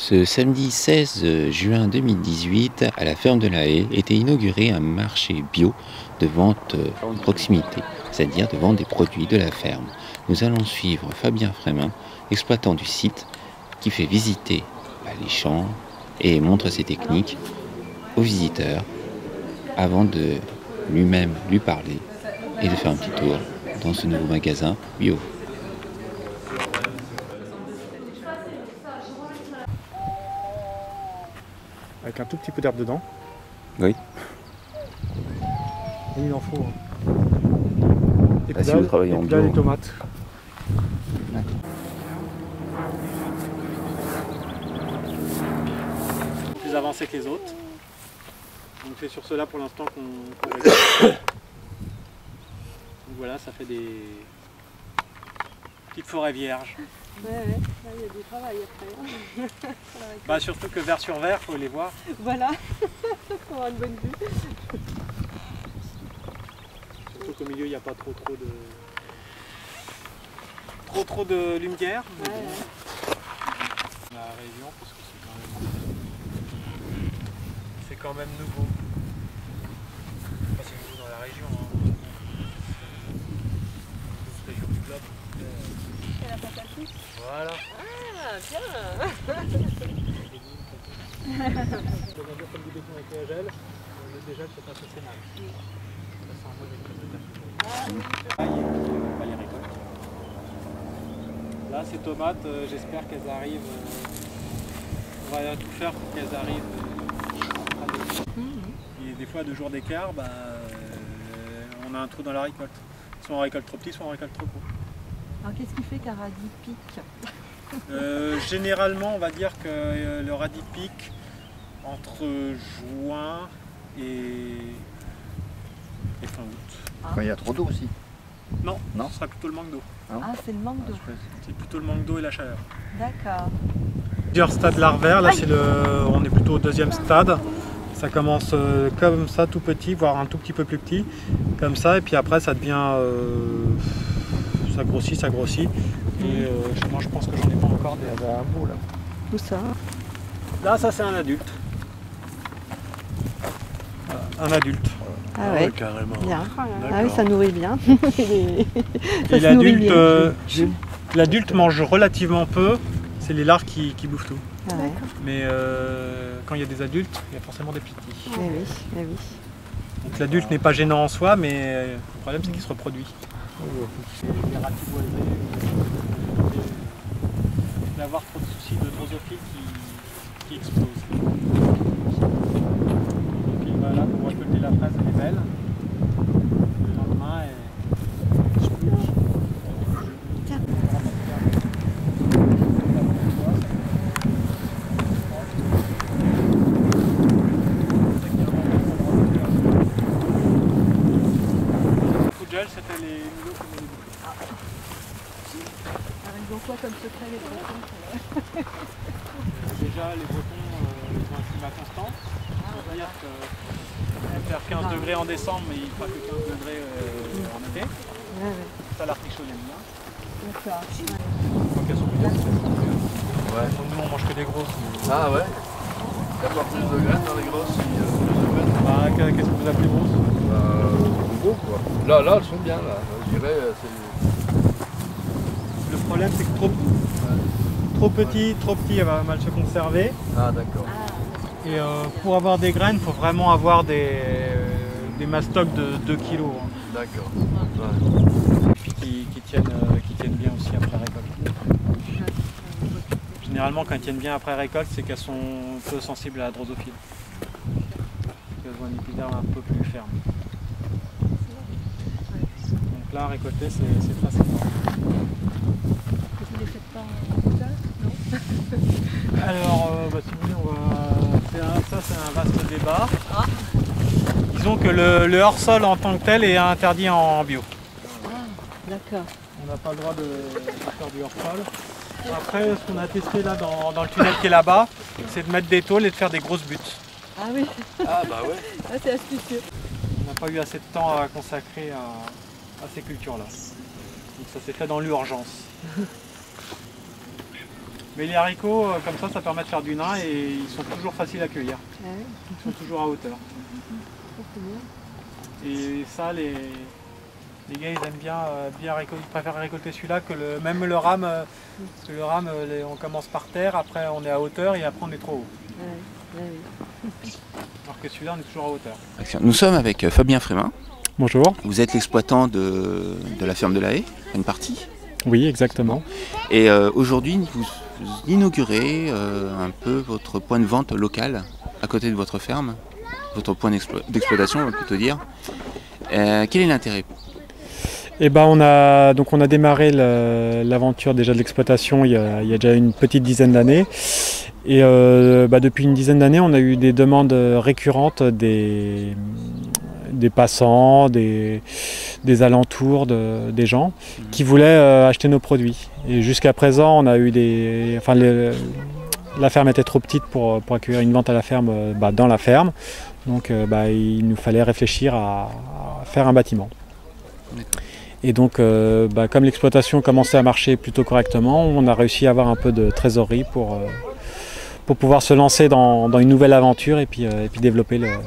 Ce samedi 16 juin 2018, à la ferme de la Haye, était inauguré un marché bio de vente de proximité, c'est-à-dire de vente des produits de la ferme. Nous allons suivre Fabien Frémin, exploitant du site, qui fait visiter les champs et montre ses techniques aux visiteurs avant de lui-même lui parler et de faire un petit tour dans ce nouveau magasin bio. Avec un tout petit peu d'herbe dedans. Oui. Et il en faut. Et Là, si vous travaillez en puis là, bio. les tomates. Plus avancé que les autres. Donc c'est sur cela pour l'instant qu'on récolte. Donc voilà, ça fait des petites forêts vierges. Ouais, là, il y a du travail après. Bah, surtout que vert sur vert, il faut les voir. Voilà, pour avoir une bonne vue. Surtout qu'au milieu, il n'y a pas trop de lumière. Ouais. La région, parce que c'est quand même nouveau. Enfin, c'est nouveau dans la région. Toute région du globe. C'est la patate douce. Voilà. Ah, bien. Comme du béton avec le gel, le dégel se passe au sénal. Ça sent un mot pas les récoltes. Là, ces tomates, j'espère qu'elles arrivent. On va tout faire pour qu'elles arrivent. Et des fois, à 2 jours d'écart, on a un trou dans la récolte. Soit on récolte trop petit, soit on récolte trop gros. Alors qu'est-ce qui fait qu'un radis pique? Généralement, on va dire que le radis pique entre juin et fin août. Quand il y a trop d'eau aussi. Non, Non, ce sera plutôt le manque d'eau. Ah, c'est le manque d'eau. C'est plutôt le manque d'eau et la chaleur. D'accord. Plusieurs stades larvaires, là on est plutôt au 2e stade. Ça commence comme ça, tout petit, voire un tout petit peu plus petit, comme ça, et puis après ça devient, ça grossit. Et moi je pense que j'en ai pas encore des. il y avait un beau là. Où ça? Là, ça c'est un adulte. Voilà, un adulte. Ah ouais, carrément. bien. Ah oui, ça nourrit bien. Ça Et se nourrit bien. l'adulte mange relativement peu, c'est les larves qui bouffent tout. Ah ouais. Mais quand il y a des adultes, il y a forcément des petits. Eh oui, eh oui. Donc l'adulte n'est pas gênant en soi, mais le problème c'est qu'il se reproduit. Les ratiboisés, d'avoir trop de soucis de drosophile qui explosent. Et puis voilà, pour récolter la fraise, elle est belle. Le lendemain, Tiens. c'était les mulots comme les boucles. Alors ils ont quoi comme secret les Bretons? Déjà les Bretons ils ont un climat constant. C'est-à-dire qu'il va faire 15 degrés en décembre mais il ne fera que 15 degrés en été. Ça l'artichaut aime bien. D'accord. Quand elles sont bien, ouais. Nous on mange que des grosses. Ah ouais. D'avoir plus de graines dans les grosses, Qu'est-ce que vous appelez grosses? Gros quoi. Là elles sont bien là. Je dirais Le problème c'est que trop petit, elle va mal se conserver. Ah d'accord. Et pour avoir des graines, il faut vraiment avoir des mastocs de 2 kg. D'accord. Et puis qui tiennent bien aussi après récolte. Généralement quand elles tiennent bien après récolte, c'est qu'elles sont peu sensibles à la drosophile. Elles ont un épiderme un peu plus ferme. Donc là, récolter, c'est facile. Vous ne les faites pas en hauteur? Non. Alors, si vous voulez, ça c'est un vaste débat. Ah. Disons que le hors-sol en tant que tel est interdit en bio. Ah, d'accord. On n'a pas le droit de faire du hors-sol. Après, ce qu'on a testé là dans le tunnel qui est là-bas, c'est de mettre des tôles et de faire des grosses buttes. Ah oui, Ah bah ouais. là c'est astucieux. On n'a pas eu assez de temps à consacrer à ces cultures-là. Donc ça s'est fait dans l'urgence. Mais les haricots, comme ça permet de faire du nain et ils sont toujours faciles à cueillir. Ils sont toujours à hauteur. Et ça, les gars, ils aiment bien récolter, ils préfèrent récolter celui-là que même le rame. Parce que le rame, on commence par terre, après on est à hauteur et après on est trop haut. Alors que celui-là, on est toujours à hauteur. Nous sommes avec Fabien Frémin. Bonjour. Vous êtes l'exploitant de la ferme de la Haie, une partie. Oui, exactement. Et aujourd'hui, vous inaugurez un peu votre point de vente local à côté de votre ferme, votre point d'exploitation, on va plutôt dire. Quel est l'intérêt? Eh ben, on a démarré l'aventure déjà de l'exploitation il y a déjà une petite dizaine d'années. Et depuis une dizaine d'années, on a eu des demandes récurrentes des passants, des alentours, des gens qui voulaient acheter nos produits. Et jusqu'à présent, on a eu la ferme était trop petite pour accueillir une vente à la ferme dans la ferme. Donc il nous fallait réfléchir à faire un bâtiment. Et donc comme l'exploitation commençait à marcher plutôt correctement, on a réussi à avoir un peu de trésorerie pour pouvoir se lancer dans une nouvelle aventure et puis développer le marché.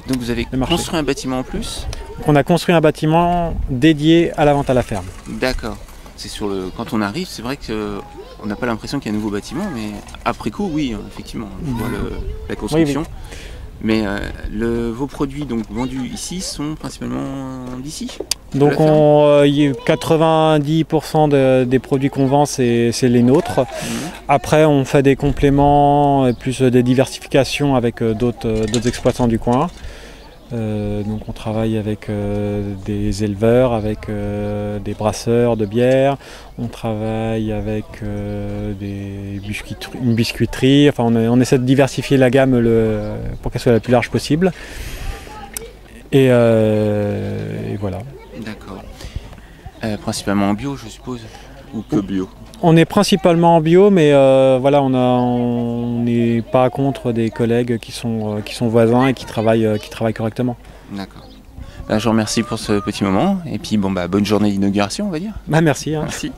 Donc vous avez construit un bâtiment en plus? On a construit un bâtiment dédié à la vente à la ferme. D'accord. C'est quand on arrive, c'est vrai qu'on n'a pas l'impression qu'il y a un nouveau bâtiment, mais après coup, oui, effectivement, on voit la construction. Oui, oui. Mais vos produits donc vendus ici sont principalement d'ici? Donc 90% des produits qu'on vend, c'est les nôtres. Après, on fait des compléments et plus des diversifications avec d'autres exploitants du coin. Donc on travaille avec des éleveurs, avec des brasseurs de bière, on travaille avec une biscuiterie, enfin on essaie de diversifier la gamme pour qu'elle soit la plus large possible. Et voilà. D'accord. Principalement en bio, je suppose, ou que bio? On est principalement en bio, mais on n'est pas contre des collègues qui sont voisins et qui travaillent correctement. D'accord. Je vous remercie pour ce petit moment et puis bonne journée d'inauguration, on va dire. Merci. Merci.